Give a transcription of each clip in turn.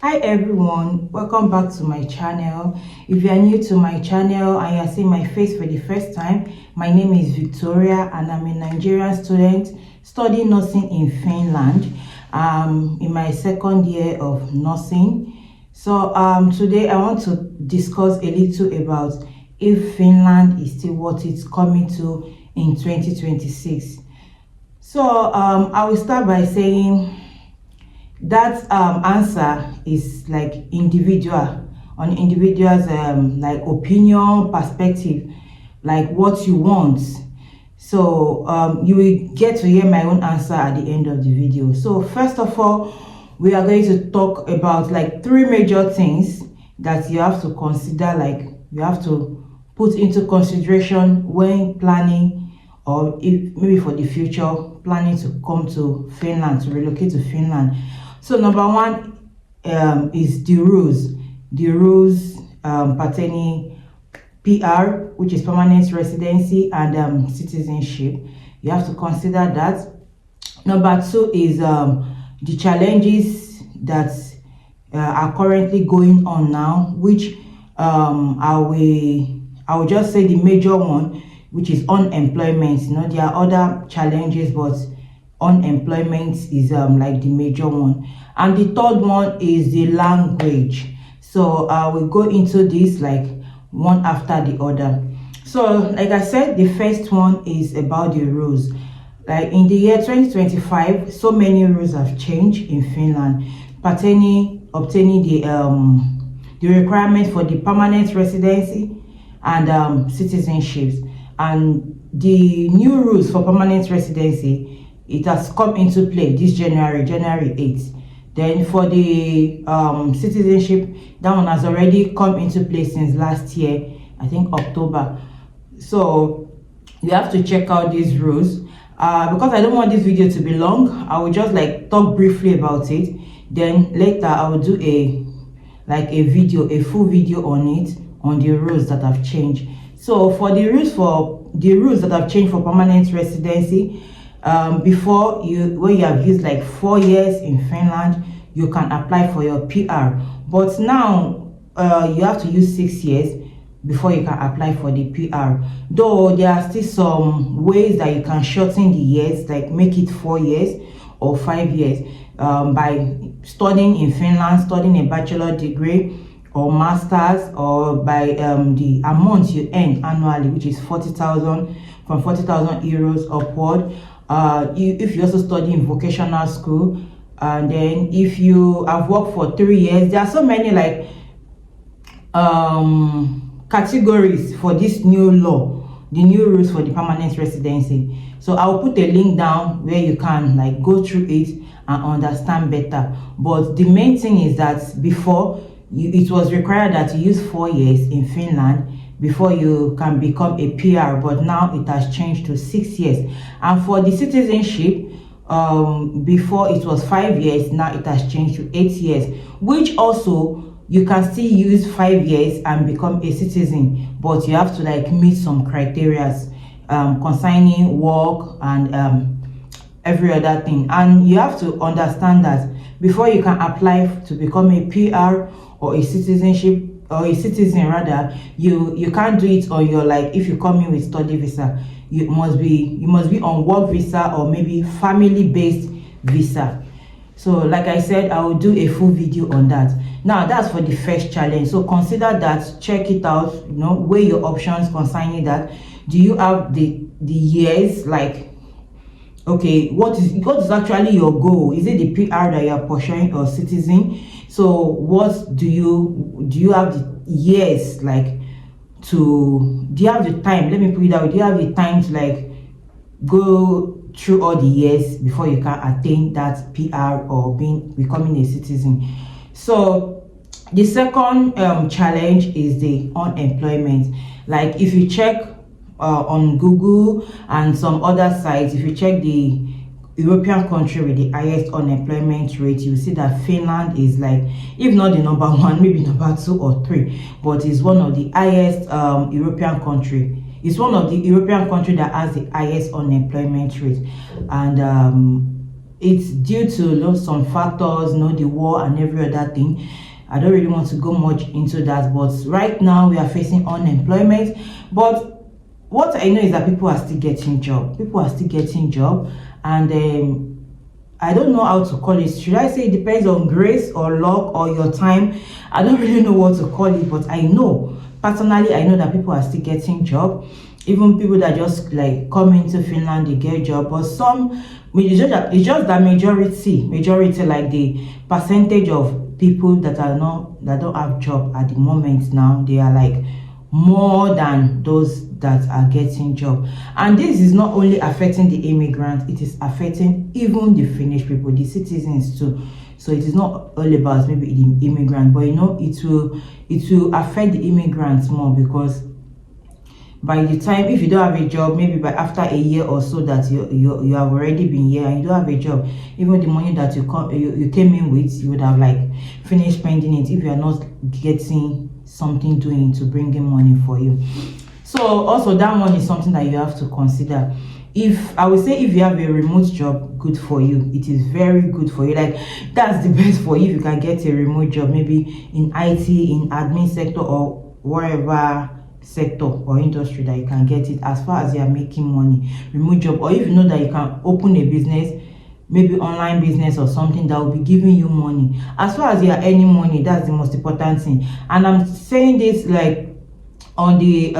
Hi everyone, welcome back to my channel. If you are new to my channel and you are seeing my face for the first time, my name is Victoria and I'm a Nigerian student studying nursing in Finland. In my second year of nursing. So today I want to discuss a little about if Finland is still what it's coming to in 2026. So I will start by saying that answer is like individual on individuals like opinion, perspective, like what you want. So you will get to hear my own answer at the end of the video. So first of all, we are going to talk about like three major things that you have to consider, like you have to put into consideration when planning, or if maybe for the future planning to come to Finland, to relocate to Finland. So number one is the rules pertaining PR, which is permanent residency, and citizenship. You have to consider that. Number two is the challenges that are currently going on now, which I will just say the major one, which is unemployment. You know, there are other challenges, but unemployment is like the major one. And the third one is the language. So I will go into this like one after the other. So like I said, the first one is about the rules. Like in the year 2025, so many rules have changed in Finland pertaining obtaining the requirement for the permanent residency and citizenships. And the new rules for permanent residency, it has come into play this January 8th. Then for the citizenship, that one has already come into play since last year, I think October. So you have to check out these rules. Because I don't want this video to be long, I will just like talk briefly about it. Then later I will do a full video on it, on the rules that have changed. So for the rules that have changed for permanent residency, before when you have used like 4 years in Finland, you can apply for your PR, but now you have to use 6 years before you can apply for the PR. Though there are still some ways that you can shorten the years, like make it 4 years or 5 years, by studying in Finland, studying a bachelor degree or masters, or by the amount you earn annually, which is 40,000, from 40,000 euros upward. If you also study in vocational school, and then if you have worked for 3 years, there are so many like categories for this new law, the new rules for the permanent residency. So I'll put a link down where you can like go through it and understand better. But the main thing is that before it was required that you use 4 years in Finland before you can become a PR, but now it has changed to 6 years. And for the citizenship, before it was 5 years, now it has changed to 8 years, which also you can still use 5 years and become a citizen, but you have to like meet some criteria concerning work and every other thing. And you have to understand that before you can apply to become a PR or a citizenship, or a citizen rather, you can't do it on your, like if you come in with study visa, you must be on work visa or maybe family based visa. So like I said, I will do a full video on that. Now that's for the first challenge. So consider that, check it out, you know, weigh your options concerning that. Do you have the years, like okay, what is actually your goal? Is it the PR that you are pursuing or citizen? So what do you have the years, like do you have the time, let me put it that way, do you have the time to like go through all the years before you can attain that PR or becoming a citizen? So the second challenge is the unemployment. Like if you check on Google and some other sites, if you check the European country with the highest unemployment rate, you see that Finland is like, if not the number one, maybe number 2 or 3, but it's one of the highest European country. It's one of the European country that has the highest unemployment rate. And it's due to some factors, the war and every other thing. I don't really want to go much into that, but right now we are facing unemployment. But what I know is that people are still getting job. And I don't know how to call it. Should I say it depends on grace or luck or your time? I don't really know what to call it, but I know personally, I know that people are still getting job. Even people that just like come into Finland, they get job. But some, it's just that majority, like the percentage of people that don't have job at the moment now, they are like more than those that are getting job. And this is not only affecting the immigrants, it is affecting even the Finnish people, the citizens too. So it is not all about maybe the immigrant, but it will affect the immigrants more, because by the time, if you don't have a job, maybe by after a year or so that you have already been here and you don't have a job, even the money that you came in with, you would have like finished spending it if you are not getting something doing to bring in money for you. So also that one is something that you have to consider. If I would say, if you have a remote job, good for you. It is very good for you. Like, that's the best for you if you can get a remote job, maybe in IT, in admin sector, or wherever sector or industry that you can get it, as far as you are making money. Remote job, or if you know that you can open a business, maybe online business or something that will be giving you money. As far as you are earning money, that's the most important thing. And I'm saying this like on the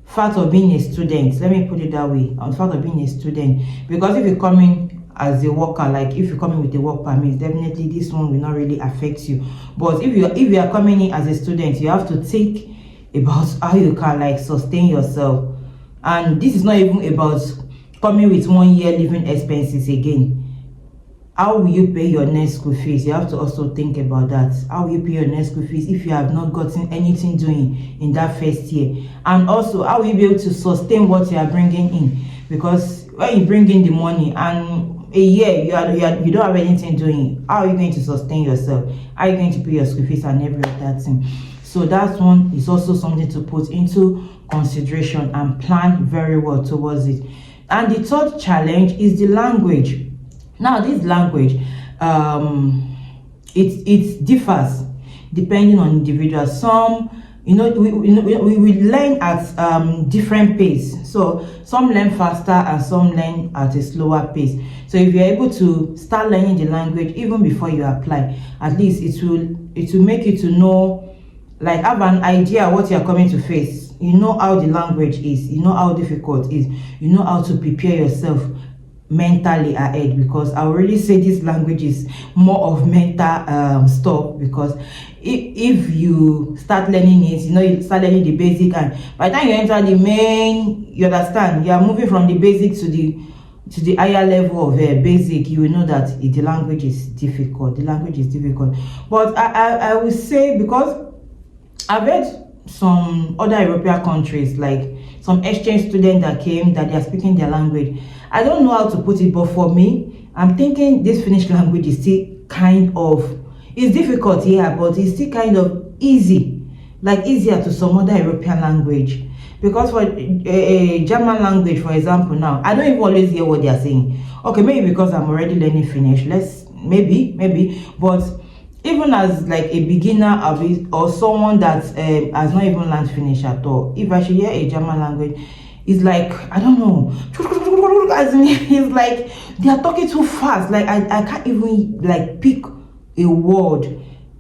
fact of being a student. Let me put it that way, on the fact of being a student. Because if you come in as a worker, like if you come in with a work permit, definitely this one will not really affect you. But if you are coming in as a student, you have to think about how you can like sustain yourself. And this is not even about coming with 1 year living expenses again. How will you pay your next school fees? You have to also think about that. How will you pay your next school fees if you have not gotten anything doing in that first year? And also, how will you be able to sustain what you are bringing in? Because when you bring in the money and a year you don't have anything doing, how are you going to sustain yourself? How are you going to pay your school fees and every other thing? So that one is also something to put into consideration and plan very well towards it. And the third challenge is the language. Now, this language, it differs depending on individuals. Some, we learn at different pace. So some learn faster and some learn at a slower pace. So if you're able to start learning the language even before you apply, at least it will make you to know, like have an idea what you're coming to face. You know how the language is, you know how difficult it is, you know how to prepare yourself mentally ahead. Because I will really say this language is more of mental stuff, because if you start learning it, you start learning the basic, and by the time you enter the main, you understand, you are moving from the basic to the higher level of basic, you will know that the language is difficult. But I will say, because I've read some other European countries, like some exchange students that came, that they are speaking their language. I don't know how to put it, but for me, I'm thinking this Finnish language is still kind of, it's difficult here, but it's still kind of easy, like easier to some other European language. Because for a German language, for example, now, I don't even always hear what they are saying. Okay, maybe because I'm already learning Finnish, maybe, but even as like a beginner of it, or someone that has not even learned Finnish at all, if I should hear a German language, it's like, I don't know, it's like they are talking too fast. Like I can't even like pick a word.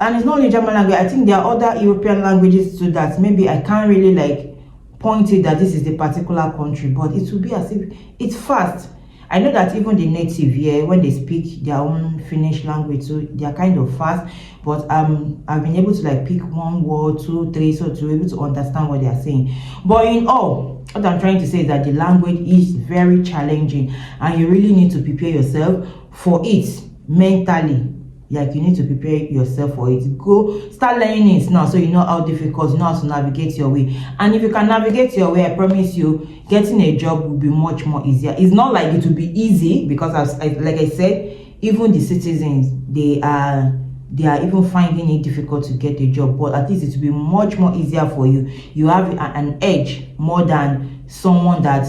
And it's not only German language, I think there are other European languages too that maybe I can't really like point it that this is the particular country, but it will be as if it's fast. I know that even the native here, when they speak their own Finnish language, so they are kind of fast. But I've been able to like pick 1 word, 2, 3, so to be able to understand what they are saying. But in all, what I'm trying to say is that the language is very challenging, and you really need to prepare yourself for it mentally. Like, you need to prepare yourself for it. Go start learning it now, so you know how difficult, you know how to navigate your way. And if you can navigate your way, I promise you, getting a job will be much more easier. It's not like it will be easy, because like I said, even the citizens, they are even finding it difficult to get a job. But at least it will be much more easier for you. You have an edge more than someone that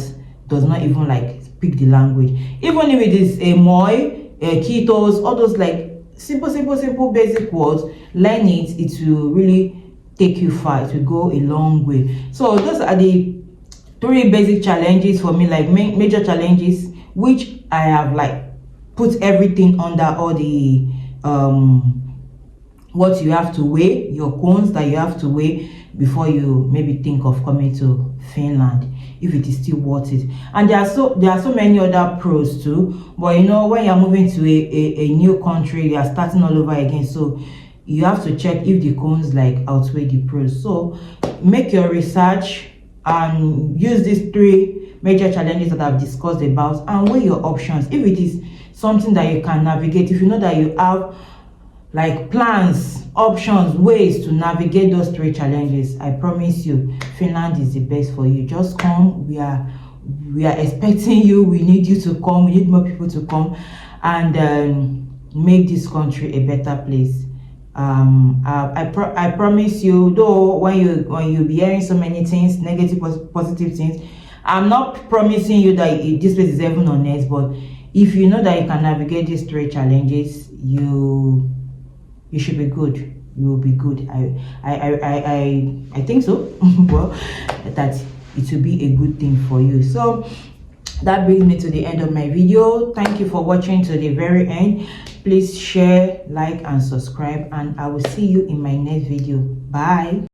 does not even like pick the language. Even if it is a moi, a ketos, all those like simple basic words, learn it. It will really take you far. It will go a long way. So those are the 3 basic challenges for me, like major challenges, which I have like put everything under all the what you have to weigh, your cons that you have to weigh before you maybe think of coming to Finland, if it is still worth it. And there are so many other pros too, but you know, when you're moving to a new country, you are starting all over again, so you have to check if the cons like outweigh the pros. So make your research and use these 3 major challenges that I've discussed about, and weigh your options. If it is something that you can navigate, if you know that you have like plans, options, ways to navigate those 3 challenges, I promise you Finland is the best for you. Just come. We are expecting you. We need you to come. We need more people to come and make this country a better place. I promise you, though, when you be hearing so many things, negative, positive things, I'm not promising you that this place is heaven on earth, but if you know that you can navigate these 3 challenges, you should be good. You will be good. I think so. Well, that it will be a good thing for you. So that brings me to the end of my video. Thank you for watching to the very end. Please share, like, and subscribe, and I will see you in my next video. Bye.